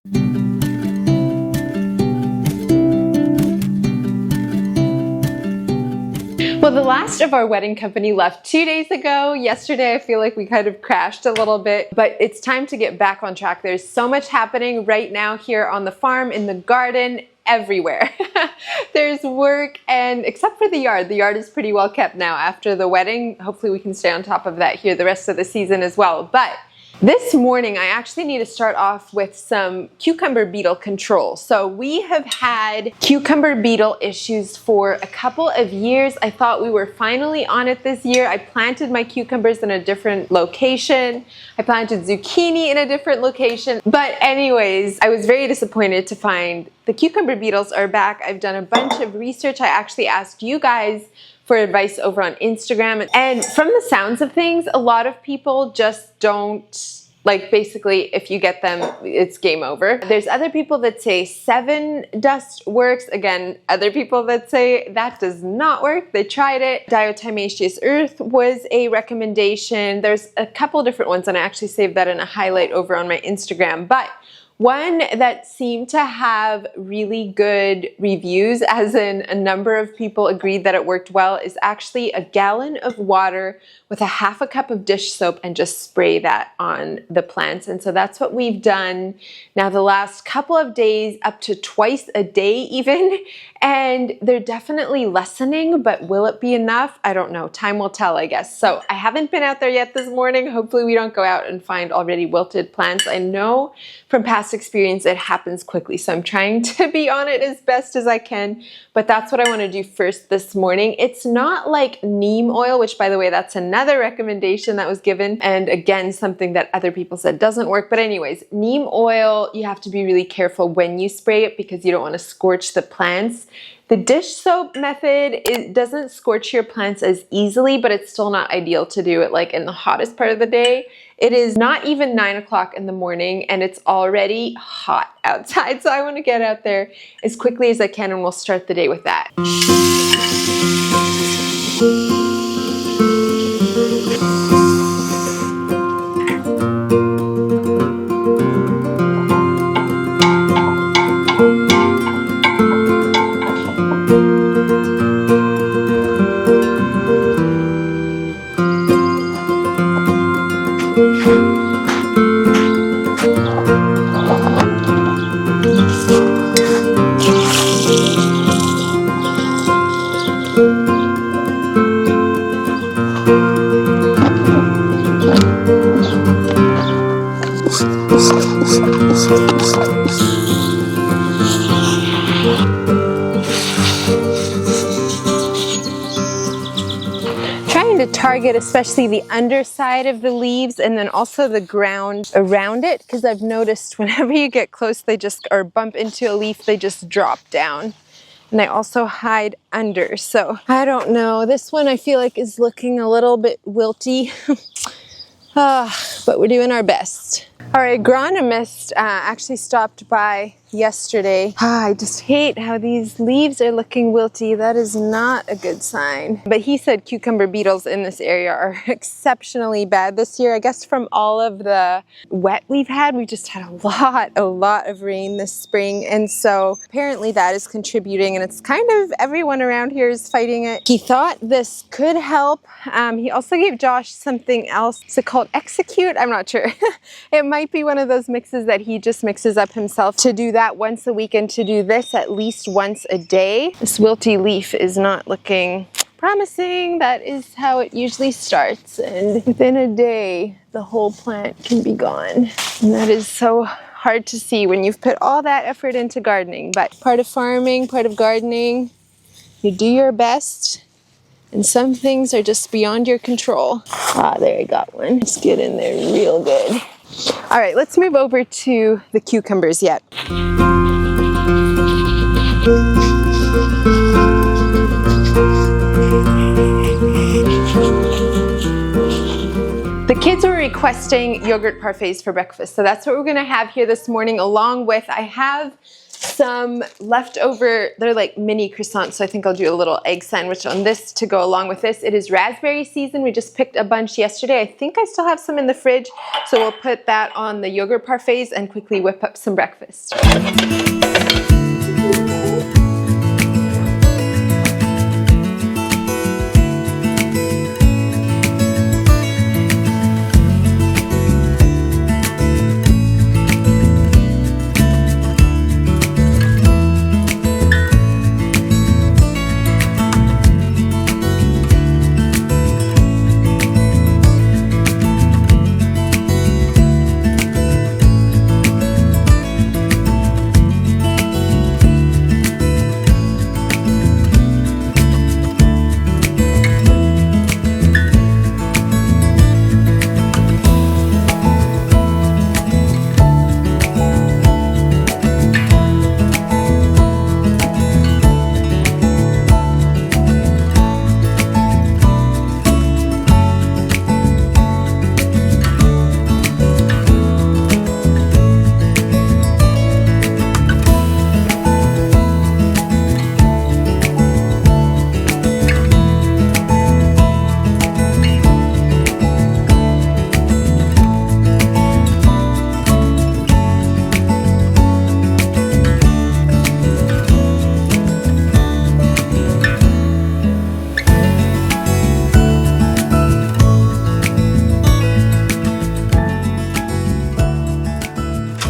Well, the last of our wedding company left 2 days ago. Yesterday, I feel like we kind of crashed a little bit, but it's time to get back on track. There's so much happening right now here on the farm, in the garden, everywhere. There's work, and except for the yard is pretty well kept now after the wedding. Hopefully we can stay on top of that here the rest of the season as well. But this morning, I actually need to start off with some cucumber beetle control. So we have had cucumber beetle issues for a couple of years. I thought we were finally on it this year. I planted my cucumbers in a different location. I planted zucchini in a different location. But anyways, I was very disappointed to find the cucumber beetles are back. I've done a bunch of research. I actually asked you guys for advice over on Instagram. And from the sounds of things, a lot of people just don't, like, basically if you get them, it's game over. There's other people that say 7 dust works. Again, other people that say that does not work. They tried it. Diatomaceous earth was a recommendation. There's a couple different ones, and I actually saved that in a highlight over on my Instagram. But one that seemed to have really good reviews, as in a number of people agreed that it worked well, is actually a gallon of water with a half a cup of dish soap and just spray that on the plants. And so that's what we've done now the last couple of days, up to twice a day even. And they're definitely lessening, but will it be enough? I don't know. Time will tell, I guess. So I haven't been out there yet this morning. Hopefully we don't go out and find already wilted plants. I know from past experience it happens quickly, so I'm trying to be on it as best as I can. But that's what I want to do first this morning. It's not like neem oil, which, by the way, that's another recommendation that was given, and again something that other people said doesn't work. But anyways, neem oil, you have to be really careful when you spray it because you don't want to scorch the plants. The dish soap method, it doesn't scorch your plants as easily, but it's still not ideal to do it like in the hottest part of the day. It is not even 9 o'clock in the morning and it's already hot outside. So I want to get out there as quickly as I can, and we'll start the day with that. To target especially the underside of the leaves and then also the ground around it, because I've noticed whenever you get close they just, or bump into a leaf, they just drop down. And I also hide under, so I don't know. This one I feel like is looking a little bit wilty. But we're doing our best. Our agronomist actually stopped by yesterday. I just hate how these leaves are looking wilty. That is not a good sign. But he said cucumber beetles in this area are exceptionally bad this year. I guess from all of the wet we've had, we just had a lot of rain this spring. And so apparently that is contributing, and it's kind of everyone around here is fighting it. He thought this could help. He also gave Josh something else. Is it called Execute? I'm not sure. It might be one of those mixes that he just mixes up himself, to do that once a week and to do this at least once a day. This wilty leaf is not looking promising. That is how it usually starts, and within a day the whole plant can be gone. And that is so hard to see when you've put all that effort into gardening. But part of farming, part of gardening, you do your best, and some things are just beyond your control. Ah, there I got one. Let's get in there real good. All right, let's move over to the cucumbers yet. The kids were requesting yogurt parfaits for breakfast, so that's what we're gonna have here this morning, along with, I have some leftover, they're like mini croissants, so I think I'll do a little egg sandwich on this to go along with this. It is raspberry season. We just picked a bunch yesterday. I think I still have some in the fridge, so we'll put that on the yogurt parfaits and quickly whip up some breakfast.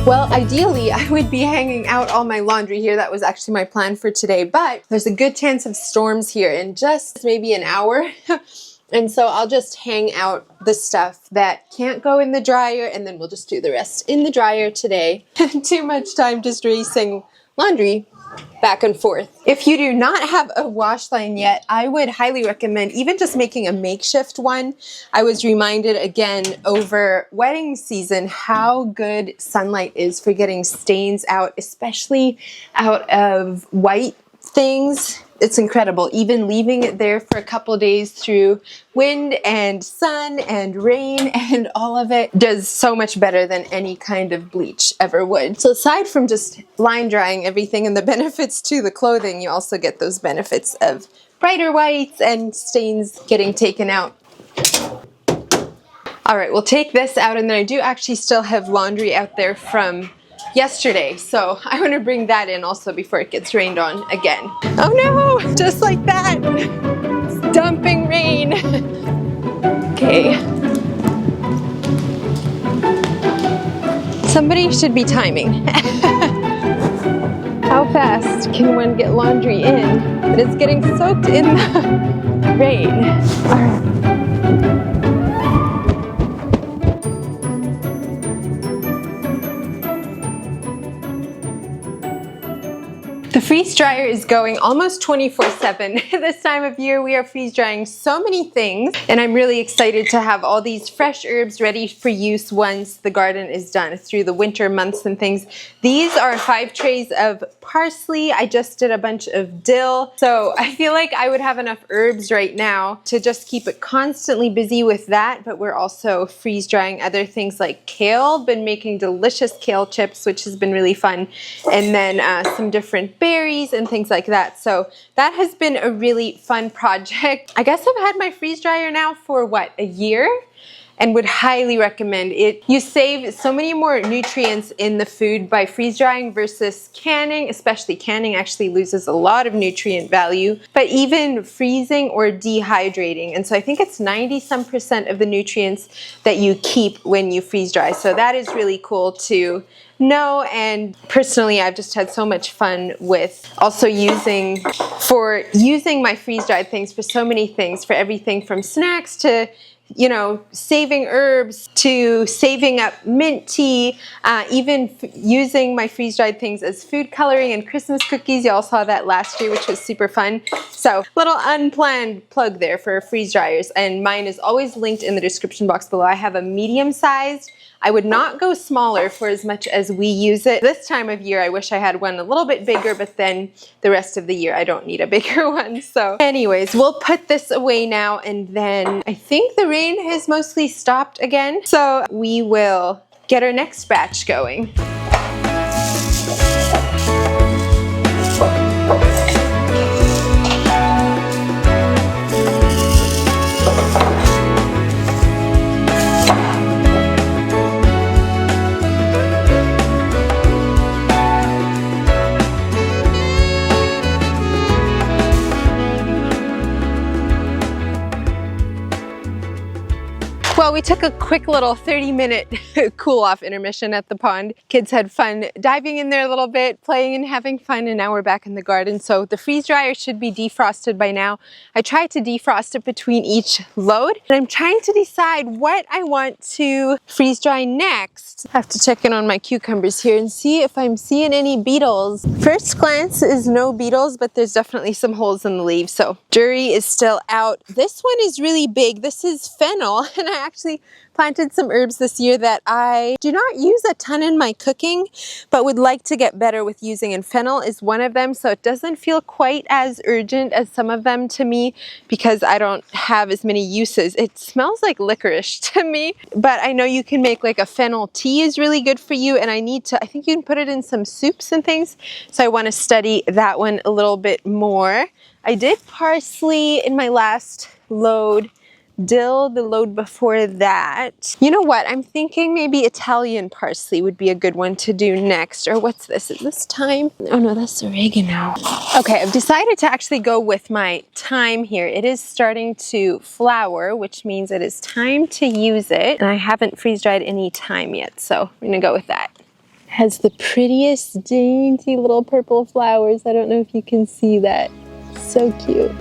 Well, ideally, I would be hanging out all my laundry here. That was actually my plan for today, but there's a good chance of storms here in just maybe an hour. And so I'll just hang out the stuff that can't go in the dryer, and then we'll just do the rest in the dryer today. Too much time just racing laundry back and forth. If you do not have a wash line yet, I would highly recommend even just making a makeshift one. I was reminded again over wedding season how good sunlight is for getting stains out, especially out of white things. It's incredible. Even leaving it there for a couple days through wind and sun and rain and all of it does so much better than any kind of bleach ever would. So aside from just line drying everything and the benefits to the clothing, you also get those benefits of brighter whites and stains getting taken out. All right, we'll take this out, and then I do actually still have laundry out there from yesterday, so I want to bring that in also before it gets rained on again. Oh no, just like that, it's dumping rain. Okay, somebody should be timing. How fast can one get laundry in? But it's getting soaked in the rain. All right. The freeze dryer is going almost 24/7. This time of year we are freeze drying so many things, and I'm really excited to have all these fresh herbs ready for use once the garden is done through the winter months and things. These are 5 trays of parsley. I just did a bunch of dill, so I feel like I would have enough herbs right now to just keep it constantly busy with that, but we're also freeze drying other things like kale. Been making delicious kale chips, which has been really fun, and then some different berries and things like that. So that has been a really fun project. I guess I've had my freeze dryer now for what, a year? And would highly recommend it. You save so many more nutrients in the food by freeze drying versus canning. Especially canning actually loses a lot of nutrient value, but even freezing or dehydrating. And so I think it's 90% of the nutrients that you keep when you freeze dry. So that is really cool to know, and personally I've just had so much fun with also using my freeze dried things for so many things, for everything from snacks to, you know, saving herbs to saving up mint tea, even using my freeze-dried things as food coloring and Christmas cookies. You all saw that last year, which was super fun. So little unplanned plug there for freeze dryers, and mine is always linked in the description box below. I have a medium-sized. I would not go smaller for as much as we use it. This time of year, I wish I had one a little bit bigger, but then the rest of the year, I don't need a bigger one. So anyways, we'll put this away now, and then I think the rain has mostly stopped again. So we will get our next batch going. Well, we took a quick little 30-minute cool off intermission at the pond. Kids had fun diving in there a little bit, playing and having fun, and now we're back in the garden. So the freeze dryer should be defrosted by now. I tried to defrost it between each load, and I'm trying to decide what I want to freeze dry next. I have to check in on my cucumbers here and see if I'm seeing any beetles. First glance is no beetles, but there's definitely some holes in the leaves. So jury is still out. This one is really big. This is fennel, and I actually planted some herbs this year that I do not use a ton in my cooking, but would like to get better with using, and fennel is one of them, so it doesn't feel quite as urgent as some of them to me because I don't have as many uses. It smells like licorice to me, but I know you can make like a fennel tea is really good for you, and I think you can put it in some soups and things, so I want to study that one a little bit more. I did parsley in my last load, dill the load before that. You know what? I'm thinking maybe Italian parsley would be a good one to do next. Or what's this? Is this thyme? Oh no, that's oregano. Okay, I've decided to actually go with my thyme here. It is starting to flower, which means it is time to use it. And I haven't freeze dried any thyme yet, so I'm gonna go with that. It has the prettiest dainty little purple flowers. I don't know if you can see that. So cute.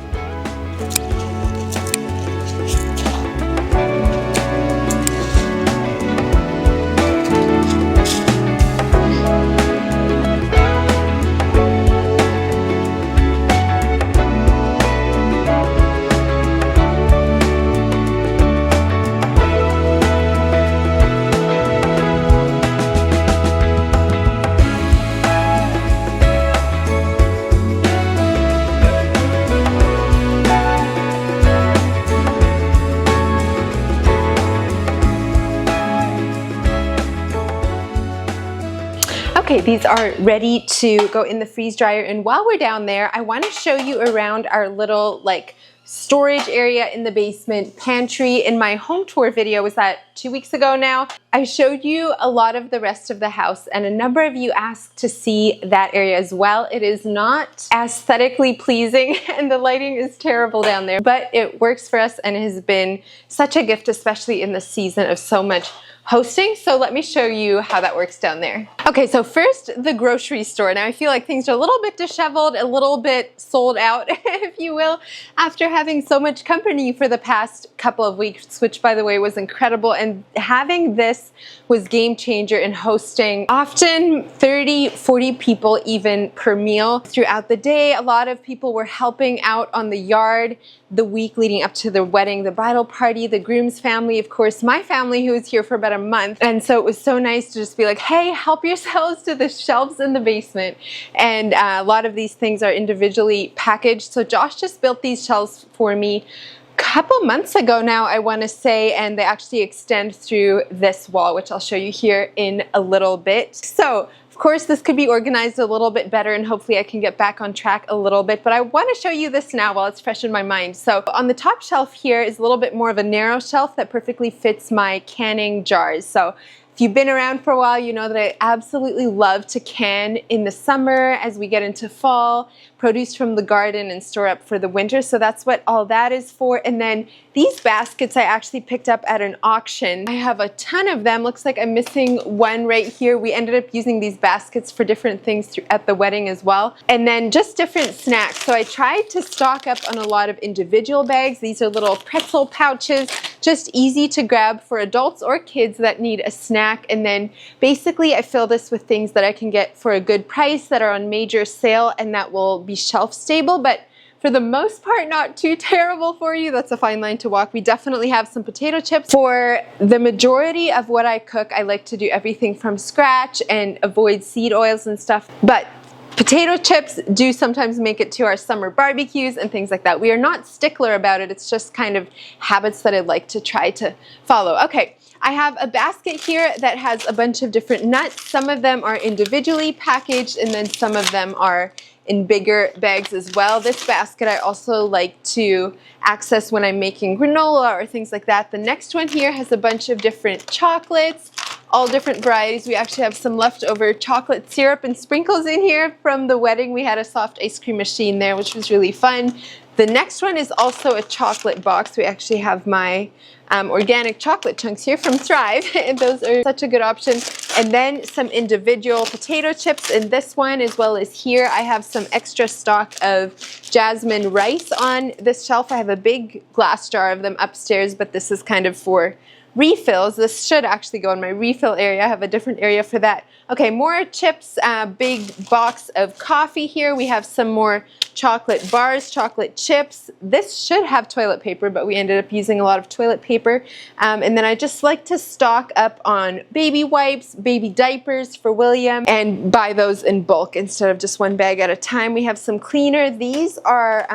Okay, these are ready to go in the freeze dryer, and while we're down there, I want to show you around our little like storage area in the basement, pantry. In my home tour video, was that 2 weeks ago now, I showed you a lot of the rest of the house, and a number of you asked to see that area as well. It is not aesthetically pleasing and the lighting is terrible down there, but it works for us and has been such a gift, especially in the season of so much hosting. So let me show you how that works down there. Okay, so first the grocery store. Now I feel like things are a little bit disheveled, a little bit sold out, if you will, after having so much company for the past couple of weeks, which by the way was incredible. And having this was game changer in hosting often 30, 40 people even per meal throughout the day. A lot of people were helping out on the yard the week leading up to the wedding, the bridal party, the groom's family, of course, my family who was here for about a month. And so it was so nice to just be like, hey, help yourselves to the shelves in the basement. And a lot of these things are individually packaged. So Josh just built these shelves for me couple months ago now, I want to say, and they actually extend through this wall, which I'll show you here in a little bit. So of course this could be organized a little bit better, and hopefully I can get back on track a little bit, but I want to show you this now while it's fresh in my mind. So on the top shelf here is a little bit more of a narrow shelf that perfectly fits my canning jars. So if you've been around for a while, you know that I absolutely love to can in the summer as we get into fall, produce from the garden and store up for the winter. So that's what all that is for. And then these baskets I actually picked up at an auction. I have a ton of them. Looks like I'm missing one right here. We ended up using these baskets for different things at the wedding as well. And then just different snacks. So I tried to stock up on a lot of individual bags. These are little pretzel pouches, just easy to grab for adults or kids that need a snack. And then basically I fill this with things that I can get for a good price that are on major sale and that will be shelf stable, but for the most part not too terrible for you. That's a fine line to walk. We definitely have some potato chips. For the majority of what I cook, I like to do everything from scratch and avoid seed oils and stuff, but potato chips do sometimes make it to our summer barbecues and things like that. We are not stickler about it. It's just kind of habits that I'd like to try to follow. Okay. I have a basket here that has a bunch of different nuts. Some of them are individually packaged and then some of them are in bigger bags as well. This basket I also like to access when I'm making granola or things like that. The next one here has a bunch of different chocolates, all different varieties. We actually have some leftover chocolate syrup and sprinkles in here from the wedding. We had a soft ice cream machine there, which was really fun. The next one is also a chocolate box. We actually have my organic chocolate chunks here from Thrive, and those are such a good option. And then some individual potato chips in this one, as well as here I have some extra stock of jasmine rice on this shelf. I have a big glass jar of them upstairs, but this is kind of for refills. This should actually go in my refill area. I have a different area for that. Okay, more chips, big box of coffee here. We have some more chocolate bars, chocolate chips. This should have toilet paper, but we ended up using a lot of toilet paper. And then I just like to stock up on baby wipes, baby diapers for William, and buy those in bulk instead of just one bag at a time. We have some cleaner. These are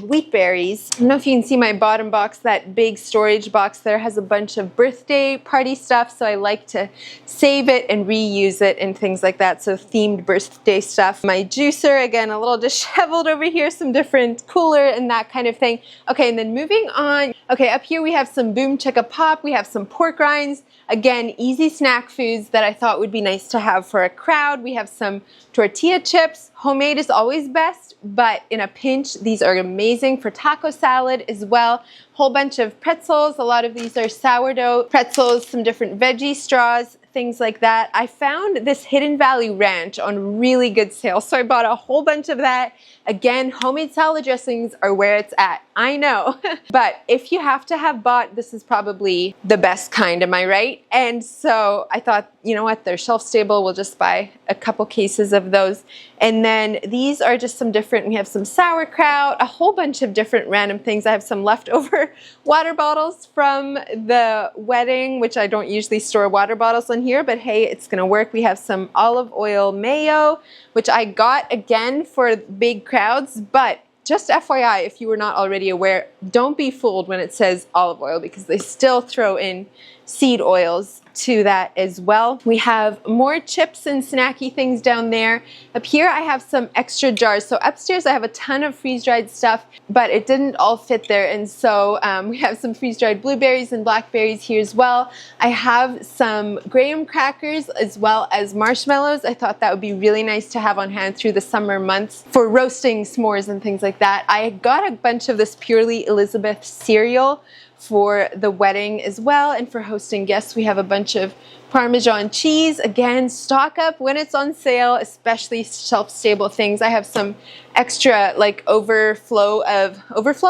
wheat berries. I don't know if you can see my bottom box, that big storage box there has a bunch of birthday party stuff, so I like to save it and reuse it and things like that, so themed birthday stuff. My juicer, again, a little disheveled over here, some different cooler and that kind of thing. Okay, and then moving on. Okay, up here we have some Boom Chicka Pop, we have some pork rinds. Again, easy snack foods that I thought would be nice to have for a crowd. We have some tortilla chips. Homemade is always best, but in a pinch, these are amazing for taco salad as well. Whole bunch of pretzels. A lot of these are sourdough pretzels, some different veggie straws, things like that. I found this Hidden Valley Ranch on really good sale, so I bought a whole bunch of that. Again, homemade salad dressings are where it's at, I know. But if you have to have bought, this is probably the best kind, am I right? And so I thought, you know what, they're shelf stable, we'll just buy a couple cases of those. And then these are just some different, we have some sauerkraut, a whole bunch of different random things. I have some leftover water bottles from the wedding, which I don't usually store water bottles in here, but hey, it's gonna work. We have some olive oil mayo, which I got again for big crowds, but just FYI, if you were not already aware, don't be fooled when it says olive oil, because they still throw in seed oils to that as well. We have more chips and snacky things down there. Up here I have some extra jars. So upstairs I have a ton of freeze-dried stuff, but it didn't all fit there, and so we have some freeze-dried blueberries and blackberries here as well. I have some graham crackers as well as marshmallows. I thought that would be really nice to have on hand through the summer months for roasting s'mores and things like that. I got a bunch of this Purely Elizabeth cereal for the wedding as well, and for hosting guests we have a bunch of Parmesan cheese. Again, stock up when it's on sale, especially shelf-stable things. I have some extra like overflow,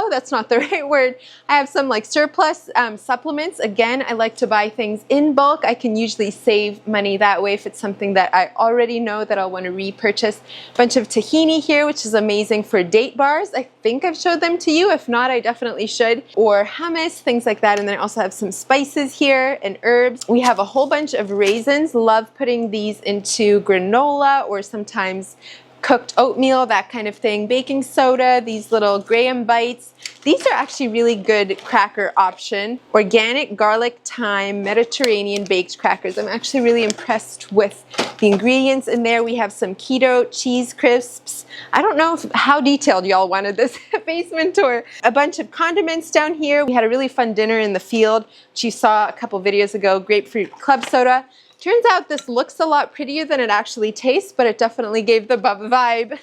that's not the right word. I have some like surplus supplements. Again, I like to buy things in bulk. I can usually save money that way if it's something that I already know that I'll want to repurchase. A bunch of tahini here, which is amazing for date bars. I think I've showed them to you. If not, I definitely should. Or hummus, things like that. And then I also have some spices here and herbs. We have a whole bunch of raisins. Love putting these into granola or sometimes cooked oatmeal, that kind of thing. Baking soda, these little graham bites. These are actually really good cracker option. Organic garlic thyme Mediterranean baked crackers. I'm actually really impressed with the ingredients in there. We have some keto cheese crisps. I don't know how detailed y'all wanted this basement tour. A bunch of condiments down here. We had a really fun dinner in the field, which you saw a couple videos ago. Grapefruit club soda. Turns out this looks a lot prettier than it actually tastes, but it definitely gave the vibe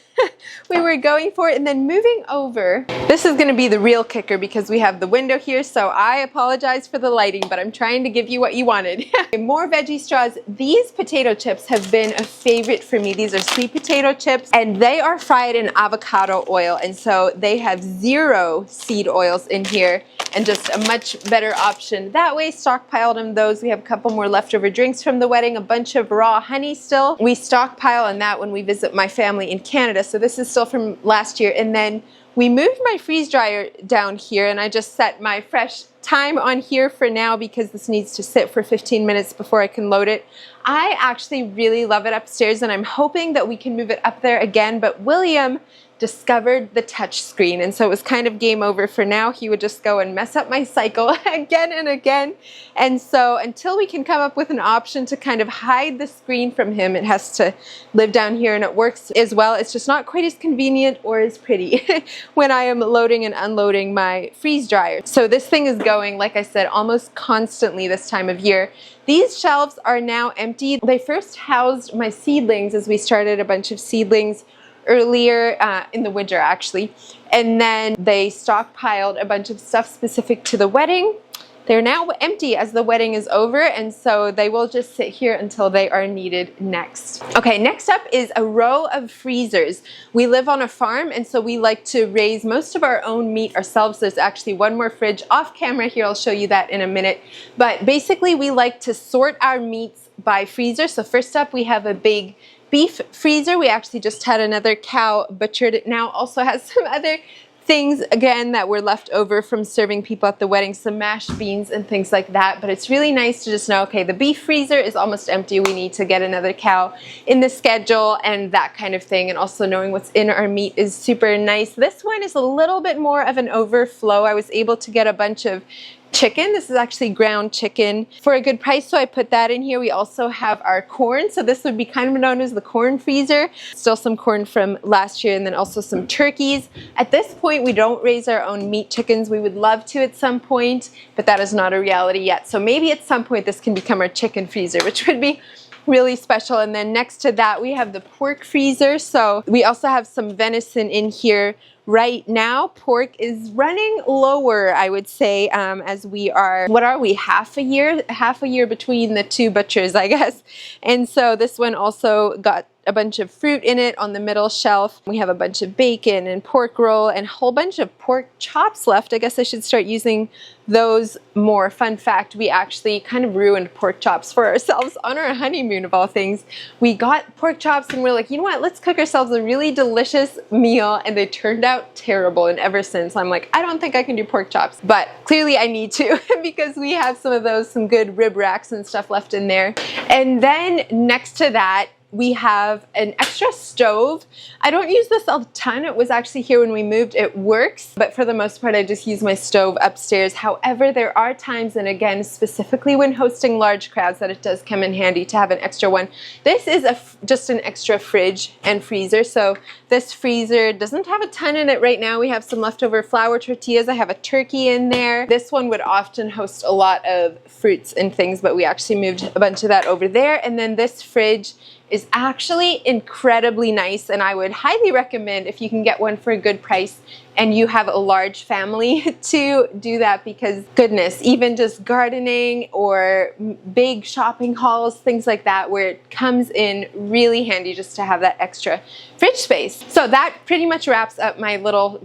we were going for. And then moving over, this is going to be the real kicker because we have the window here, so I apologize for the lighting, but I'm trying to give you what you wanted. More veggie straws. These potato chips have been a favorite for me. These are sweet potato chips, and they are fried in avocado oil, and so they have 0 seed oils in here, and just a much better option that way. Stockpiled them those. We have a couple more leftover drinks from the wedding, a bunch of raw honey still. We stockpile on that when we visit my family in Canada, so this is still from last year. And then we moved my freeze dryer down here, and I just set my fresh time on here for now because this needs to sit for 15 minutes before I can load it. I actually really love it upstairs, and I'm hoping that we can move it up there again, but William discovered the touch screen, and so it was kind of game over for now. He would just go and mess up my cycle again and again, and so until we can come up with an option to kind of hide the screen from him, it has to live down here, and it works as well. It's just not quite as convenient or as pretty when I am loading and unloading my freeze dryer. So this thing is going, like I said, almost constantly this time of year. These shelves are now empty. They first housed my seedlings as we started a bunch of seedlings earlier in the winter actually. And then they stockpiled a bunch of stuff specific to the wedding. They're now empty as the wedding is over, and so they will just sit here until they are needed next. Okay, next up is a row of freezers. We live on a farm, and so we like to raise most of our own meat ourselves. There's actually one more fridge off camera here. I'll show you that in a minute. But basically, we like to sort our meats by freezer. So first up, we have a big beef freezer. We actually just had another cow butchered. It now also has some other things again that were left over from serving people at the wedding, some mashed beans and things like that. But it's really nice to just know, okay, the beef freezer is almost empty. We need to get another cow in the schedule and that kind of thing. And also knowing what's in our meat is super nice. This one is a little bit more of an overflow. I was able to get a bunch of chicken. This is actually ground chicken for a good price, so I put that in here. We also have our corn, so this would be kind of known as the corn freezer. Still some corn from last year, and then also some turkeys. At this point, we don't raise our own meat chickens. We would love to at some point, but that is not a reality yet. So maybe at some point this can become our chicken freezer, which would be really special. And then next to that, we have the pork freezer. So we also have some venison in here. Right now, pork is running lower, I would say, as we are, what are we, half a year between the two butchers, I guess. And so this one also got a bunch of fruit in it on the middle shelf. We have a bunch of bacon and pork roll and a whole bunch of pork chops left. I guess I should start using those more. Fun fact, we actually kind of ruined pork chops for ourselves on our honeymoon of all things. We got pork chops and we're like, you know what, let's cook ourselves a really delicious meal, and they turned out terrible. And ever since I'm like, I don't think I can do pork chops, but clearly I need to because we have some of those, some good rib racks and stuff left in there. And then next to that, we have an extra stove. I don't use this a ton. It was actually here when we moved. It works, but for the most part, I just use my stove upstairs. However, there are times, and again, specifically when hosting large crowds, that it does come in handy to have an extra one. This is just an extra fridge and freezer. So this freezer doesn't have a ton in it right now. We have some leftover flour tortillas. I have a turkey in there. This one would often host a lot of fruits and things, but we actually moved a bunch of that over there. And then this fridge is actually incredibly nice, and I would highly recommend, if you can get one for a good price and you have a large family, to do that, because goodness, even just gardening or big shopping hauls, things like that, where it comes in really handy just to have that extra fridge space. So that pretty much wraps up my little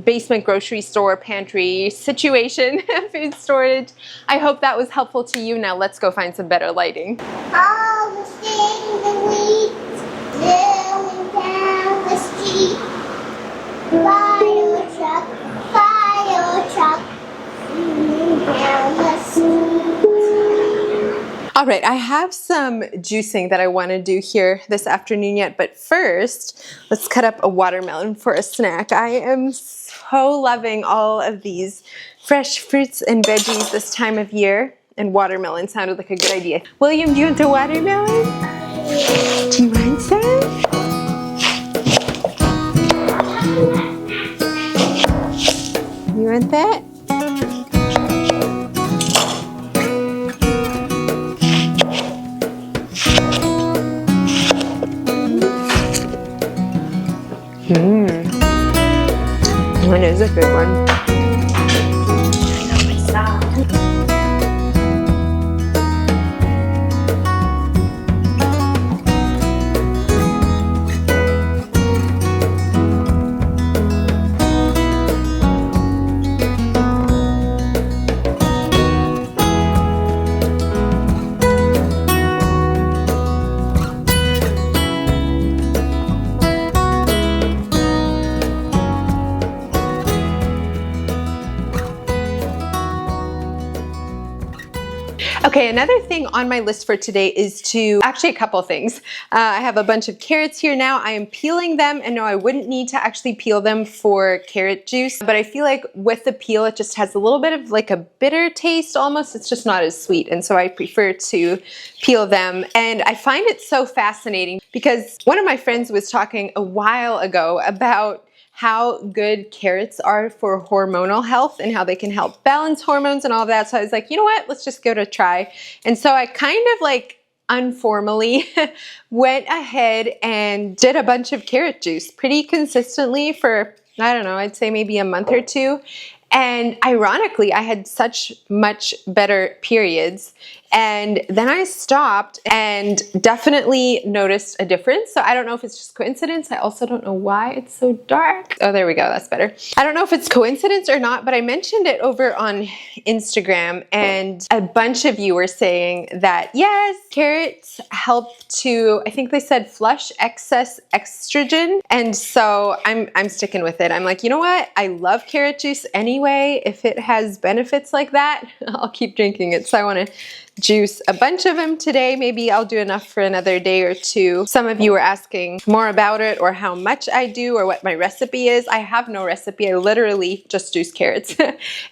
basement grocery store pantry situation, food storage. I hope that was helpful to you. Now let's go find some better lighting. All the things that we going down the street. Fire truck, down the street. All right, I have some juicing that I want to do here this afternoon yet, but first, let's cut up a watermelon for a snack. I am so loving all of these fresh fruits and veggies this time of year, and watermelon sounded like a good idea. William, do you want a watermelon? Do you want some? You want that? That is a good one. Okay, another thing on my list for today is actually a couple things. I have a bunch of carrots here now. I am peeling them, and no, I wouldn't need to actually peel them for carrot juice, but I feel like with the peel, it just has a little bit of like a bitter taste almost. It's just not as sweet, and so I prefer to peel them. And I find it so fascinating because one of my friends was talking a while ago about how good carrots are for hormonal health and how they can help balance hormones and all of that. So I was like, you know what, let's just give it a try. And so I kind of like unformally went ahead and did a bunch of carrot juice pretty consistently for, I don't know, I'd say maybe a month or two. And ironically, I had such much better periods. And then I stopped and definitely noticed a difference. So I don't know if it's just coincidence. I also don't know why it's so dark. Oh, there we go. That's better. I don't know if it's coincidence or not, but I mentioned it over on Instagram and a bunch of you were saying that yes, carrots help to, I think they said flush excess estrogen. And so I'm sticking with it. I'm like, you know what? I love carrot juice anyway. If it has benefits like that, I'll keep drinking it. So I want to juice a bunch of them today. Maybe I'll do enough for another day or two. Some of you were asking more about it or how much I do or what my recipe is. I have no recipe. I literally just juice carrots.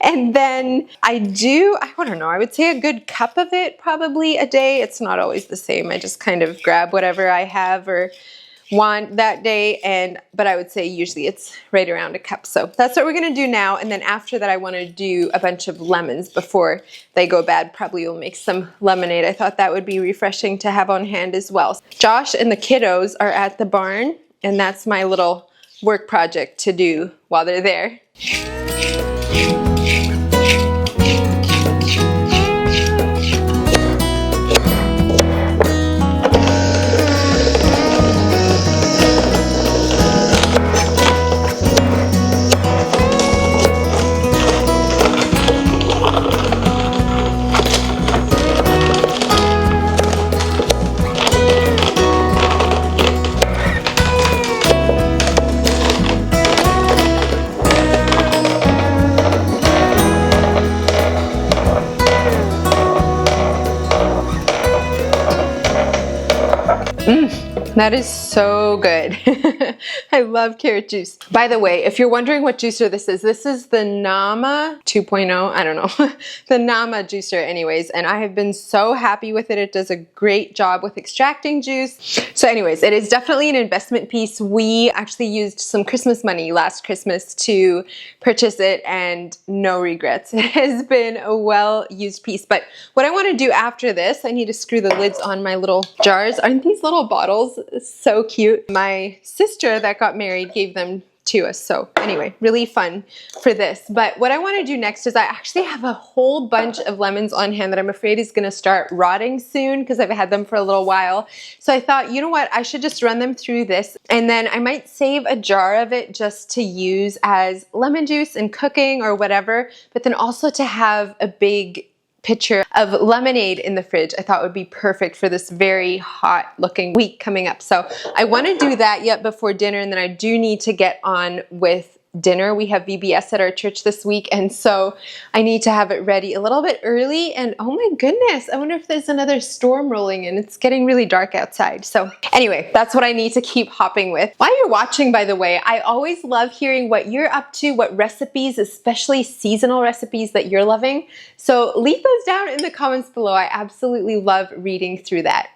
And then I don't know, I would say a good cup of it probably a day. It's not always the same. I just kind of grab whatever I have or want that day, but I would say usually it's right around a cup. So that's what we're gonna do now. And then after that, I wanna do a bunch of lemons before they go bad. Probably will make some lemonade. I thought that would be refreshing to have on hand as well. Josh and the kiddos are at the barn, and that's my little work project to do while they're there. That is so good. I love carrot juice. By the way, if you're wondering what juicer this is the Nama 2.0, I don't know, the Nama juicer anyways, and I have been so happy with it. It does a great job with extracting juice. So anyways, it is definitely an investment piece. We actually used some Christmas money last Christmas to purchase it and no regrets. It has been a well-used piece, but what I want to do after this, I need to screw the lids on my little jars. Aren't these little bottles so cute? My sister that got married gave them to us. So anyway, really fun for this. But what I want to do next is I actually have a whole bunch of lemons on hand that I'm afraid is going to start rotting soon because I've had them for a little while. So I thought, you know what, I should just run them through this and then I might save a jar of it just to use as lemon juice in cooking or whatever, but then also to have a big pitcher of lemonade in the fridge. I thought would be perfect for this very hot looking week coming up. So I want to do that yet before dinner, and then I do need to get on with dinner. We have VBS at our church this week, and so I need to have it ready a little bit early. And oh my goodness, I wonder if there's another storm rolling in. It's getting really dark outside. So anyway, that's what I need to keep hopping with. While you're watching, by the way, I always love hearing what you're up to, what recipes, especially seasonal recipes that you're loving. So leave those down in the comments below. I absolutely love reading through that.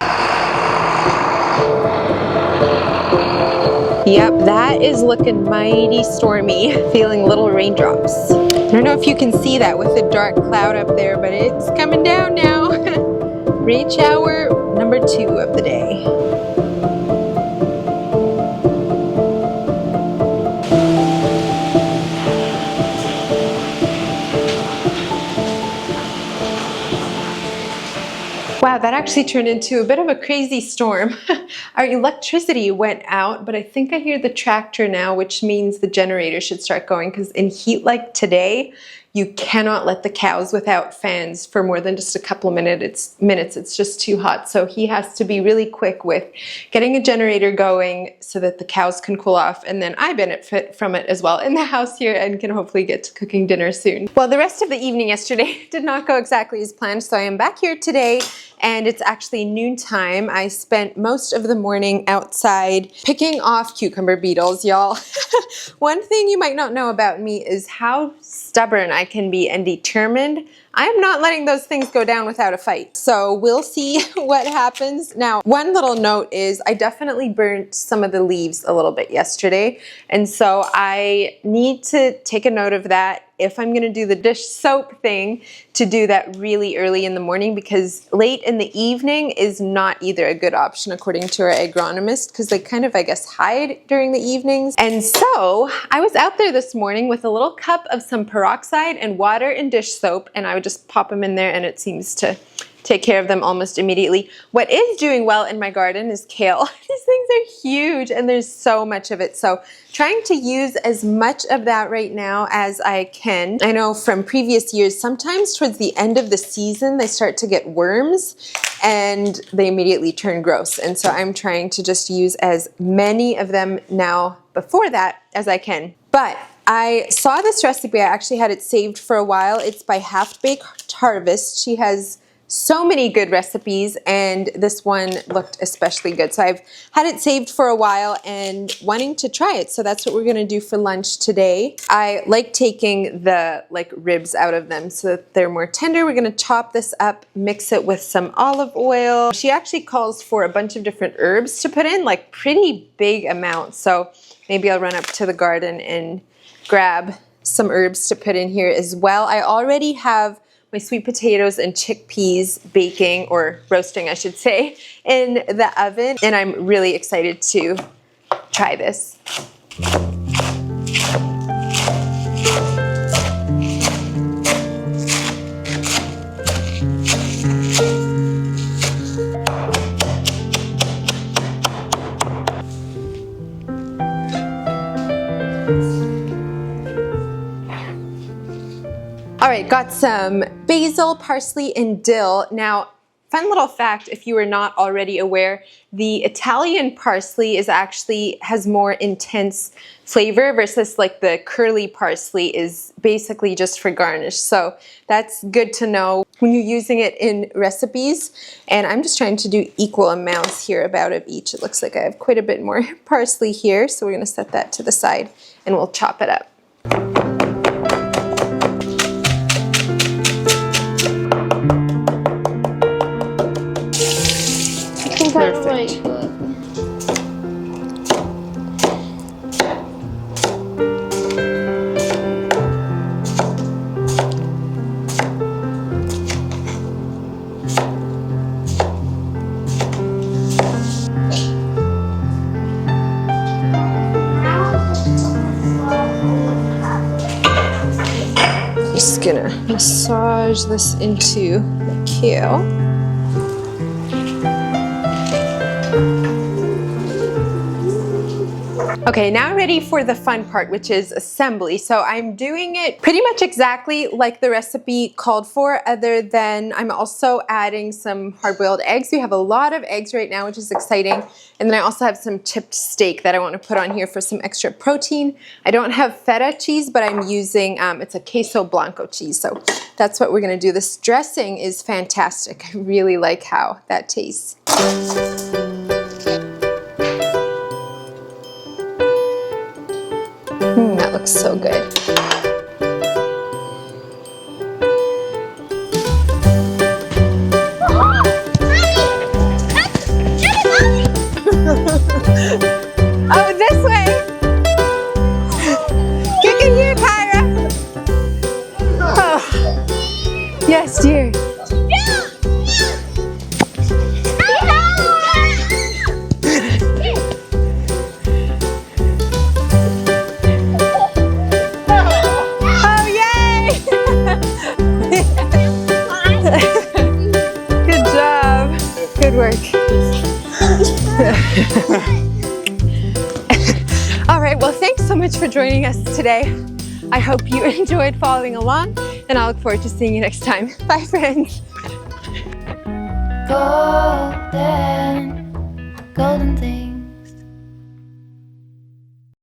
Yep, that is looking mighty stormy, feeling little raindrops. I don't know if you can see that with the dark cloud up there, but it's coming down now. Rain shower number 2 of the day. Wow, that actually turned into a bit of a crazy storm. Our electricity went out, but I think I hear the tractor now, which means the generator should start going, because in heat like today, you cannot let the cows without fans for more than just a couple of minutes. It's just too hot. So he has to be really quick with getting a generator going so that the cows can cool off. And then I benefit from it as well in the house here and can hopefully get to cooking dinner soon. Well, the rest of the evening yesterday did not go exactly as planned. So I am back here today and it's actually noontime. I spent most of the morning outside picking off cucumber beetles, y'all. One thing you might not know about me is how stubborn I can be and determined. I'm not letting those things go down without a fight. So we'll see what happens. Now, one little note is I definitely burnt some of the leaves a little bit yesterday. And so I need to take a note of that if I'm gonna do the dish soap thing, to do that really early in the morning, because late in the evening is not either a good option according to our agronomist, because they kind of, I guess, hide during the evenings. And so I was out there this morning with a little cup of some peroxide and water and dish soap, and I would just pop them in there and it seems to take care of them almost immediately. What is doing well in my garden is kale. These things are huge and there's so much of it. So trying to use as much of that right now as I can. I know from previous years, sometimes towards the end of the season, they start to get worms and they immediately turn gross. And so I'm trying to just use as many of them now before that as I can. But I saw this recipe, I actually had it saved for a while. It's by Half Baked Harvest. She has so many good recipes and this one looked especially good. So I've had it saved for a while and wanting to try it. So that's what we're gonna do for lunch today. I like taking the ribs out of them so that they're more tender. We're gonna chop this up, mix it with some olive oil. She actually calls for a bunch of different herbs to put in, like pretty big amounts. So maybe I'll run up to the garden and grab some herbs to put in here as well. I already have my sweet potatoes and chickpeas baking, or roasting I should say, in the oven, and I'm really excited to try this. All right, got some basil, parsley, and dill. Now, fun little fact, if you were not already aware, the Italian parsley has more intense flavor versus like the curly parsley is basically just for garnish. So that's good to know when you're using it in recipes. And I'm just trying to do equal amounts here, about of each. It looks like I have quite a bit more parsley here. So we're gonna set that to the side and we'll chop it up. Perfect. Just gonna massage this into the kale. Okay, now ready for the fun part, which is assembly. So I'm doing it pretty much exactly like the recipe called for, other than I'm also adding some hard-boiled eggs. We have a lot of eggs right now, which is exciting. And then I also have some chipped steak that I want to put on here for some extra protein. I don't have feta cheese, but I'm using, it's a queso blanco cheese. So that's what we're gonna do. This dressing is fantastic. I really like how that tastes. That looks so good. Oh, this way! Get in here, Kyra! Oh. Yes, dear. All right, well, thanks so much for joining us today. I hope you enjoyed following along, and I'll look forward to seeing you next time. Bye, friends. Golden, golden thing.